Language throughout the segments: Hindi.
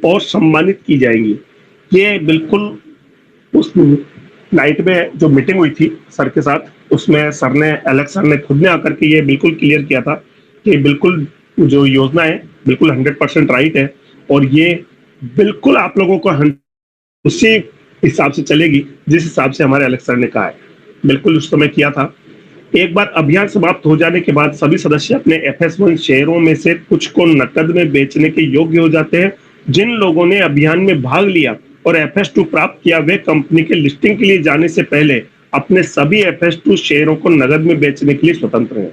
और सम्मानित की जाएंगी। ये बिल्कुल उस नाइट में जो मीटिंग हुई थी सर के साथ, उसमें सर ने, एलेक्स सर ने खुद ने आकर के ये बिल्कुल क्लियर किया था कि बिल्कुल जो योजना है बिल्कुल 100% राइट है, और ये बिल्कुल आप लोगों को उसी हिसाब से चलेगी जिस हिसाब से हमारे एलेक्स सर ने कहा है। बिल्कुल उस समय किया था। एक बार अभियान समाप्त हो जाने के बाद सभी सदस्य अपने FS1 शेयरों में से कुछ को नकद में बेचने के योग्य हो जाते हैं। जिन लोगों ने अभियान में भाग लिया और FS2 प्राप्त किया, वे कंपनी के लिस्टिंग के लिए जाने से पहले अपने सभी FS2 शेयरों को नकद में बेचने के लिए स्वतंत्र हैं।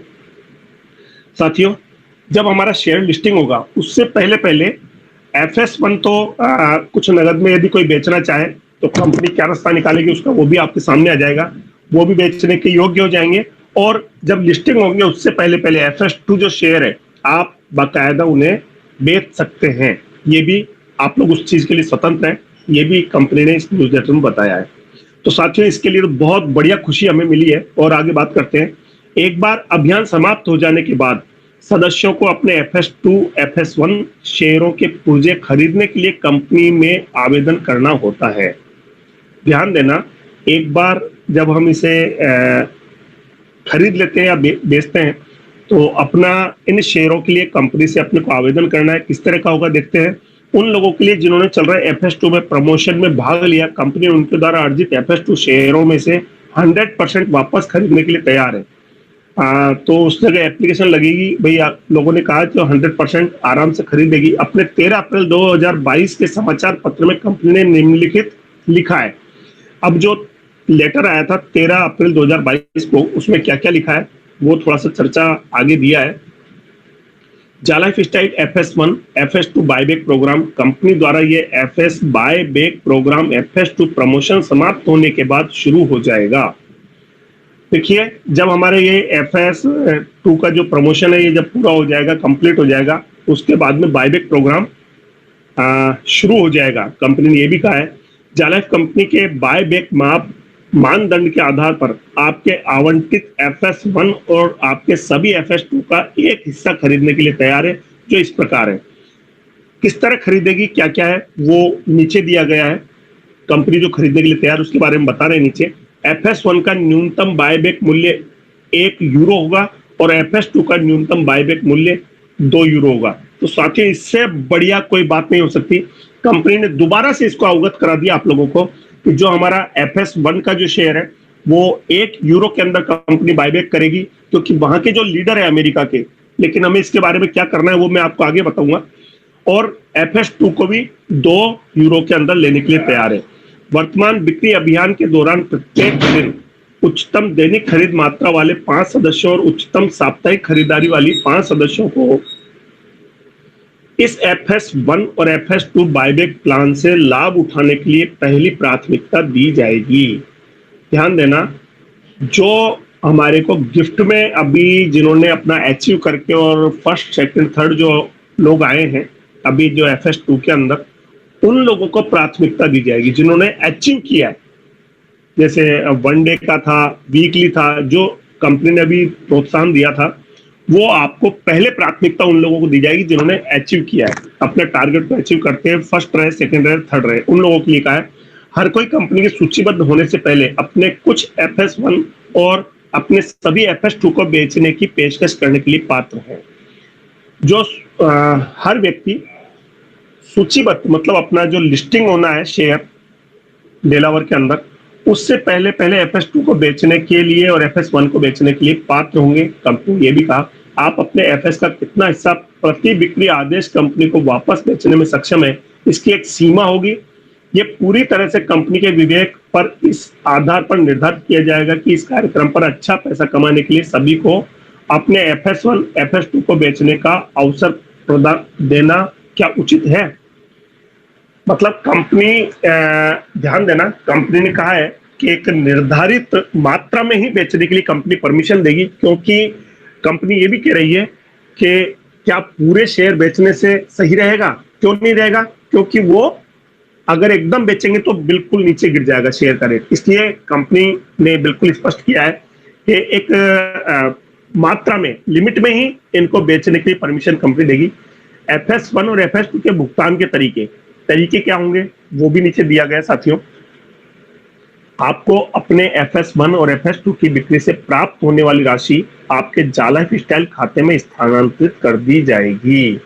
साथियों, जब हमारा शेयर लिस्टिंग होगा उससे पहले पहले FS1 तो कुछ नगद में यदि कोई बेचना चाहे तो कंपनी क्या रास्ता निकालेगी उसका वो भी आपके सामने आ जाएगा, वो भी बेचने के योग्य हो जाएंगे। और जब लिस्टिंग होंगे उससे पहले पहले FS2 जो शेयर है आप बाकायदा उन्हें बेच सकते हैं। ये भी आप लोग उस चीज के लिए स्वतंत्र हैं, ये भी कंपनी ने इस न्यूज़लेटर में बताया है। तो साथियों, इसके लिए तो बहुत बढ़िया खुशी हमें मिली है। और आगे बात करते हैं। एक बार अभियान समाप्त हो जाने के बाद सदस्यों को अपने FS2 FS1 शेयरों के पुर्जे खरीदने के लिए कंपनी में आवेदन करना होता है। ध्यान देना, एक बार जब हम इसे खरीद लेते हैं या बेचते हैं तो अपना इन शेयरों के लिए कंपनी से अपने को आवेदन करना है। किस तरह का होगा देखते हैं। उन लोगों के लिए जिन्होंने चल रहे FS2 में प्रमोशन में भाग लिया, कंपनी उनके द्वारा अर्जित FS2 शेयरों में से 100% वापस खरीदने के लिए तैयार है। तो उस जगह एप्लीकेशन लगेगी। भाई आप लोगों ने कहा कि 100% आराम से खरीदेगी। अपने 13 अप्रैल 2022 के समाचार पत्र में कंपनी ने निम्नलिखित लिखा है। अब जो लेटर आया था 13 अप्रैल 2022 को, उसमें क्या क्या लिखा है वो थोड़ा सा चर्चा आगे दिया है। जालाइफ style FS1 FS2 buyback program, company द्वारा ये FS buyback programme FS2 promotion समाप्त होने के बाद शुरू हो जाएगा। देखिए, जब हमारे ये FS2 का जो प्रमोशन है ये जब पूरा हो जाएगा, कंप्लीट हो जाएगा, उसके बाद में बायबैक प्रोग्राम शुरू हो जाएगा। कंपनी ने ये भी कहा है जालाइफ कंपनी के बायबैक मानदंड के आधार पर आपके आवंटित FS1 और आपके सभी FS2 का एक हिस्सा खरीदने के लिए तैयार है, जो इस प्रकार है। किस तरह खरीदेगी, क्या क्या है वो नीचे दिया गया है। कंपनी जो खरीदने के लिए तैयार उसके बारे में बता रहे हैं नीचे। FS1 का न्यूनतम बायबैक मूल्य 1 यूरो होगा और FS2 का न्यूनतम बायबैक मूल्य 2 यूरो होगा। तो साथियों, इससे बढ़िया कोई बात नहीं हो सकती। कंपनी ने दोबारा से इसको अवगत करा दिया आप लोगों को कि जो हमारा FS1 का जो शेयर है वो 1 यूरो के अंदर कंपनी बायबैक करेगी, क्योंकि वहां के जो लीडर है अमेरिका के, लेकिन हमें इसके बारे में क्या करना है वो मैं आपको आगे बताऊंगा। और FS2 को भी 2 यूरो के अंदर लेने के लिए तैयार है। वर्तमान बिक्री अभियान के दौरान प्रत्येक दिन उच्चतम दैनिक खरीद मात्रा वाले 5 सदस्यों और उच्चतम साप्ताहिक खरीदारी वाली 5 सदस्यों को इस FS1 और FS2 बायबैक प्लान से लाभ उठाने के लिए पहली प्राथमिकता दी जाएगी। ध्यान देना, जो हमारे को गिफ्ट में अभी जिन्होंने अपना अचीव करके और फर्स्ट सेकंड थर्ड जो लोग आए हैं अभी जो FS2 के अंदर, उन लोगों को प्राथमिकता दी जाएगी जिन्होंने अचीव किया है। जैसे 1 डे का था, वीकली था, जो कंपनी ने अभी प्रोत्साहन दिया था, वो आपको पहले प्राथमिकता उन लोगों को दी जाएगी जिन्होंने अचीव किया है, अपने टारगेट को अचीव करते हैं, फर्स्ट रहे, सेकंड रहे, थर्ड रहे, उन लोगों के लिए कहा है। हर कोई कंपनी के सूचीबद्ध होने से पहले अपने कुछ FS1 और अपने सभी FS2 को बेचने की पेशकश करने के लिए पात्र है। जो हर व्यक्ति सूचीबद्ध, मतलब अपना जो लिस्टिंग होना है शेयर डेलावर के अंदर, उससे पहले पहले FS2 को बेचने के लिए और FS1 को बेचने के लिए पात्र होंगे। कंपनी ने ये भी कहा आप अपने FS का कितना हिस्सा प्रति बिक्री आदेश कंपनी को वापस बेचने में सक्षम है, इसकी एक सीमा होगी। ये पूरी तरह से कंपनी के विवेक पर इस आधार पर निर्धारित किया जाएगा कि इस कार्यक्रम पर अच्छा पैसा कमाने के लिए सभी को अपने FS1 FS2 को बेचने का अवसर प्रदान देना क्या उचित है। मतलब कंपनी, ध्यान देना, कंपनी ने कहा है कि एक निर्धारित मात्रा में ही बेचने के लिए कंपनी परमिशन देगी, क्योंकि कंपनी ये भी कह रही है कि क्या पूरे शेयर बेचने से सही रहेगा। क्यों नहीं रहेगा, क्योंकि वो अगर एकदम बेचेंगे तो बिल्कुल नीचे गिर जाएगा शेयर का रेट। इसलिए कंपनी ने बिल्कुल स्पष्ट किया है कि एक मात्रा में, लिमिट में ही इनको बेचने के लिए परमिशन कंपनी देगी। FS1 और FS2 के भुगतान के तरीके, तरीके क्या होंगे वो भी नीचे दिया गया साथियों। आपको अपने FS1 और FS2 की बिक्री से प्राप्त होने वाली राशि आपके जाला लाइफ स्टाइल खाते में स्थानांतरित कर दी जाएगी।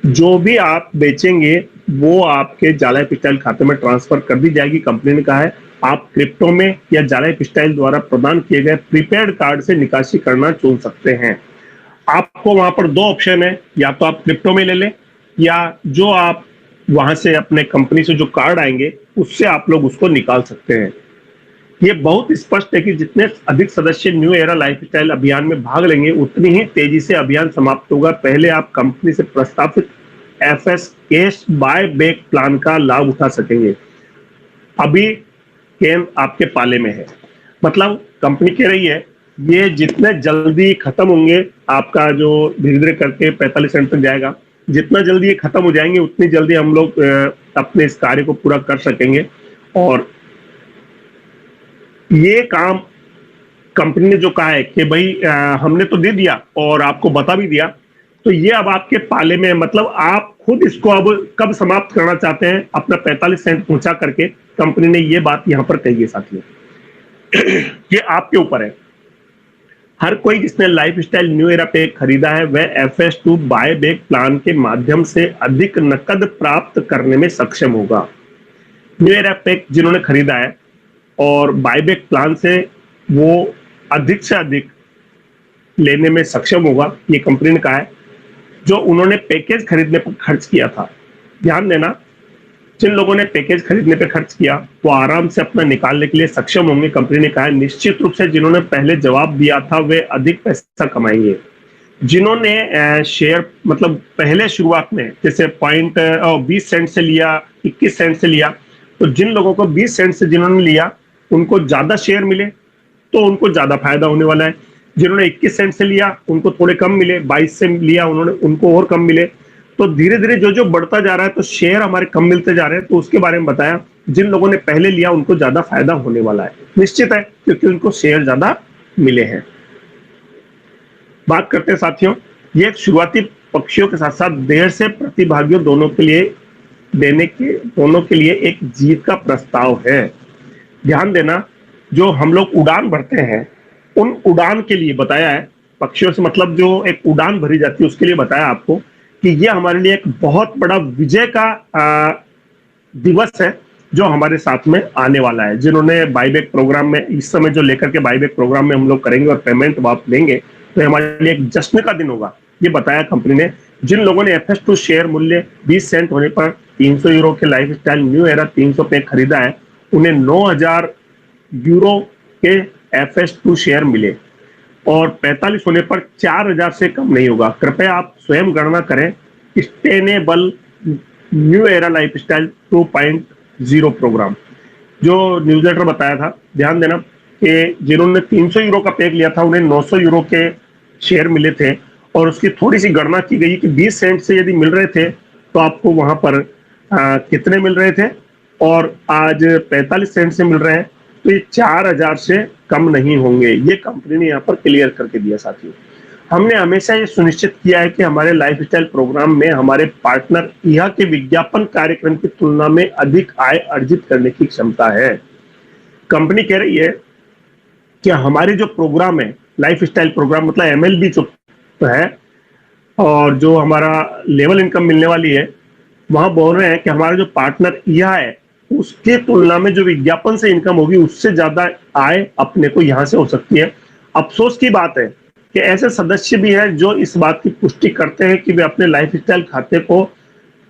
जो भी आप बेचेंगे वो आपके जाला लाइफ स्टाइल खाते में ट्रांसफर कर दी जाएगी। कंपनी ने कहा है आप क्रिप्टो में या जाला लाइफ स्टाइल द्वारा प्रदान किए गए प्रीपेड कार्ड से निकासी करना चुन सकते हैं। आपको वहां पर दो ऑप्शन है, या तो आप क्रिप्टो में ले लें या जो आप वहां से अपने कंपनी से जो कार्ड आएंगे उससे आप लोग उसको निकाल सकते हैं। ये बहुत स्पष्ट है कि जितने अधिक सदस्य न्यू एरा लाइफस्टाइल अभियान में भाग लेंगे उतनी ही तेजी से अभियान समाप्त होगा। पहले आप कंपनी से प्रस्तावित FS cash buy back plan का लाभ उठा सकेंगे। अभी केन आपके पाले में है, मतलब कंपनी कह रही है ये जितने जल्दी खत्म होंगे, आपका जो धीरे धीरे करके 45 सेंट तक जाएगा, जितना जल्दी ये खत्म हो जाएंगे उतनी जल्दी हम लोग अपने इस कार्य को पूरा कर सकेंगे। और ये काम कंपनी ने जो कहा है कि भाई हमने तो दे दिया और आपको बता भी दिया, तो ये अब आपके पाले में, मतलब आप खुद इसको अब कब समाप्त करना चाहते हैं अपना 45 सेंट पहुंचा करके। कंपनी ने ये बात यहां पर कही है साथियों। ये आपके ऊपर है। हर कोई जिसने लाइफ स्टाइल न्यू एरा पे खरीदा है वह FS2 बाय बैक प्लान के माध्यम से अधिक नकद प्राप्त करने में सक्षम होगा। न्यू एरा पैक जिन्होंने खरीदा है और बायबैक प्लान से वो अधिक से अधिक लेने में सक्षम होगा, ये कंपनी ने कहा है। जो उन्होंने पैकेज खरीदने पर खर्च किया था, ध्यान देना, जिन लोगों ने पैकेज खरीदने पर खर्च किया वो आराम से अपना निकालने के लिए सक्षम होंगे। कंपनी ने कहा है निश्चित रूप से जिन्होंने पहले जवाब दिया था वे अधिक पैसा कमाएंगे। जिन्होंने शेयर मतलब पहले शुरुआत में जैसे पॉइंट 20 सेंट से लिया, 21 सेंट से लिया, तो जिन लोगों को 20 सेंट से जिन्होंने लिया उनको ज्यादा शेयर मिले तो उनको ज्यादा फायदा होने वाला है। जिन्होंने 21 सेंट से लिया उनको थोड़े कम मिले, 22 से लिया उन्होंने उनको और कम मिले। तो धीरे धीरे जो जो बढ़ता जा रहा है तो शेयर हमारे कम मिलते जा रहे हैं, तो उसके बारे में बताया। जिन लोगों ने पहले लिया उनको ज्यादा फायदा होने वाला है, निश्चित है, क्योंकि उनको शेयर ज्यादा मिले हैं। बात करते हैं साथियों, ये शुरुआती पक्षियों के साथ साथ देर से प्रतिभागियों दोनों के लिए एक जीत का प्रस्ताव है। ध्यान देना, जो हम लोग उड़ान भरते हैं उन उड़ान के लिए बताया है, पक्षियों से मतलब जो एक उड़ान भरी जाती है उसके लिए बताया आपको कि ये हमारे लिए एक बहुत बड़ा विजय का दिवस है जो हमारे साथ में आने वाला है। जिन्होंने बाईबैक प्रोग्राम में इस समय जो लेकर के बाईबैक प्रोग्राम में हम लोग करेंगे और पेमेंट वापस देंगे, तो हमारे लिए एक जश्न का दिन होगा, ये बताया कंपनी ने। जिन लोगों ने FS2 शेयर मूल्य 20 सेंट होने पर 300 यूरो के लाइफ स्टाइल न्यू एरा 300 पे खरीदा है, उन्हें 9000 यूरो के FS2 शेयर मिले और 45 होने पर 4000 से कम नहीं होगा। कृपया आप स्वयं गणना करें। Sustainable new era lifestyle 2.0 programme जो न्यूज़लेटर बताया था, ध्यान देना कि जिन्होंने 300 यूरो का पैक लिया था उन्हें 900 यूरो के शेयर मिले थे और उसकी थोड़ी सी गणना की गई कि 20 सेंट से यदि मिल रहे थे तो आपको वहां पर कितने मिल रहे थे, और आज 45 सेंट से मिल रहे हैं तो ये 4000 से कम नहीं होंगे। ये कंपनी ने यहाँ पर क्लियर करके दिया। साथियों, हमने हमेशा ये सुनिश्चित किया है कि हमारे लाइफस्टाइल प्रोग्राम में हमारे पार्टनर यह के विज्ञापन कार्यक्रम की तुलना में अधिक आय अर्जित करने की क्षमता है। कंपनी कह रही है कि हमारे जो प्रोग्राम है लाइफस्टाइल प्रोग्राम मतलब MLB जो है और जो हमारा लेवल इनकम मिलने वाली है, वहां बोल रहे हैं कि हमारा जो पार्टनर यह है उसके तुलना में जो विज्ञापन से इनकम होगी उससे ज्यादा आय अपने को यहां से हो सकती है। अफसोस की बात है कि ऐसे सदस्य भी हैं जो इस बात की पुष्टि करते हैं कि वे अपने लाइफस्टाइल खाते को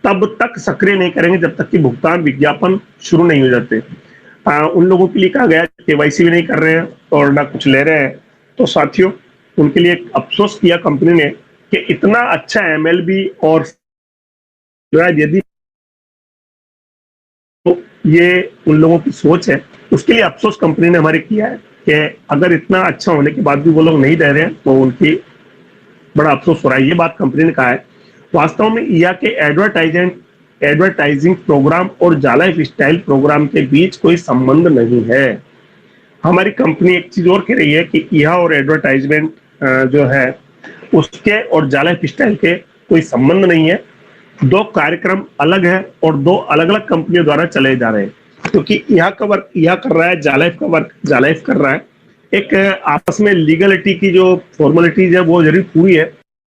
तब तक सक्रिय नहीं करेंगे जब तक कि भुगतान विज्ञापन शुरू नहीं हो जाते। उन लोगों के लिए कहा गया KYC भी नहीं कर रहे हैं और ना कुछ ले रहे हैं, तो साथियों उनके लिए एक अफसोस किया कंपनी ने कि इतना अच्छा MLB और जो है यदि तो ये उन लोगों की सोच है, उसके लिए अफसोस कंपनी ने हमारे किया है कि अगर इतना अच्छा होने के बाद भी वो लोग नहीं दे रहे हैं तो उनकी बड़ा अफसोस हो रहा है। ये बात कंपनी ने कहा है। वास्तव में IA के एडवर्टाइजिंग प्रोग्राम और जाला लाइफ स्टाइल प्रोग्राम के बीच कोई संबंध नहीं है। हमारी कंपनी एक चीज और कह रही है कि IA और एडवर्टाइजमेंट जो है उसके और जाला लाइफ स्टाइल के कोई संबंध नहीं है। दो कार्यक्रम अलग है और दो अलग अलग कंपनियों द्वारा चले जा रहे हैं, क्योंकि यहाँ का वर्क यहाँ कर रहा है, जालाइफ का वर्क जालाइफ कर रहा है। एक आपस में लीगलिटी की जो फॉर्मेलिटीज है वो जरूर पूरी है,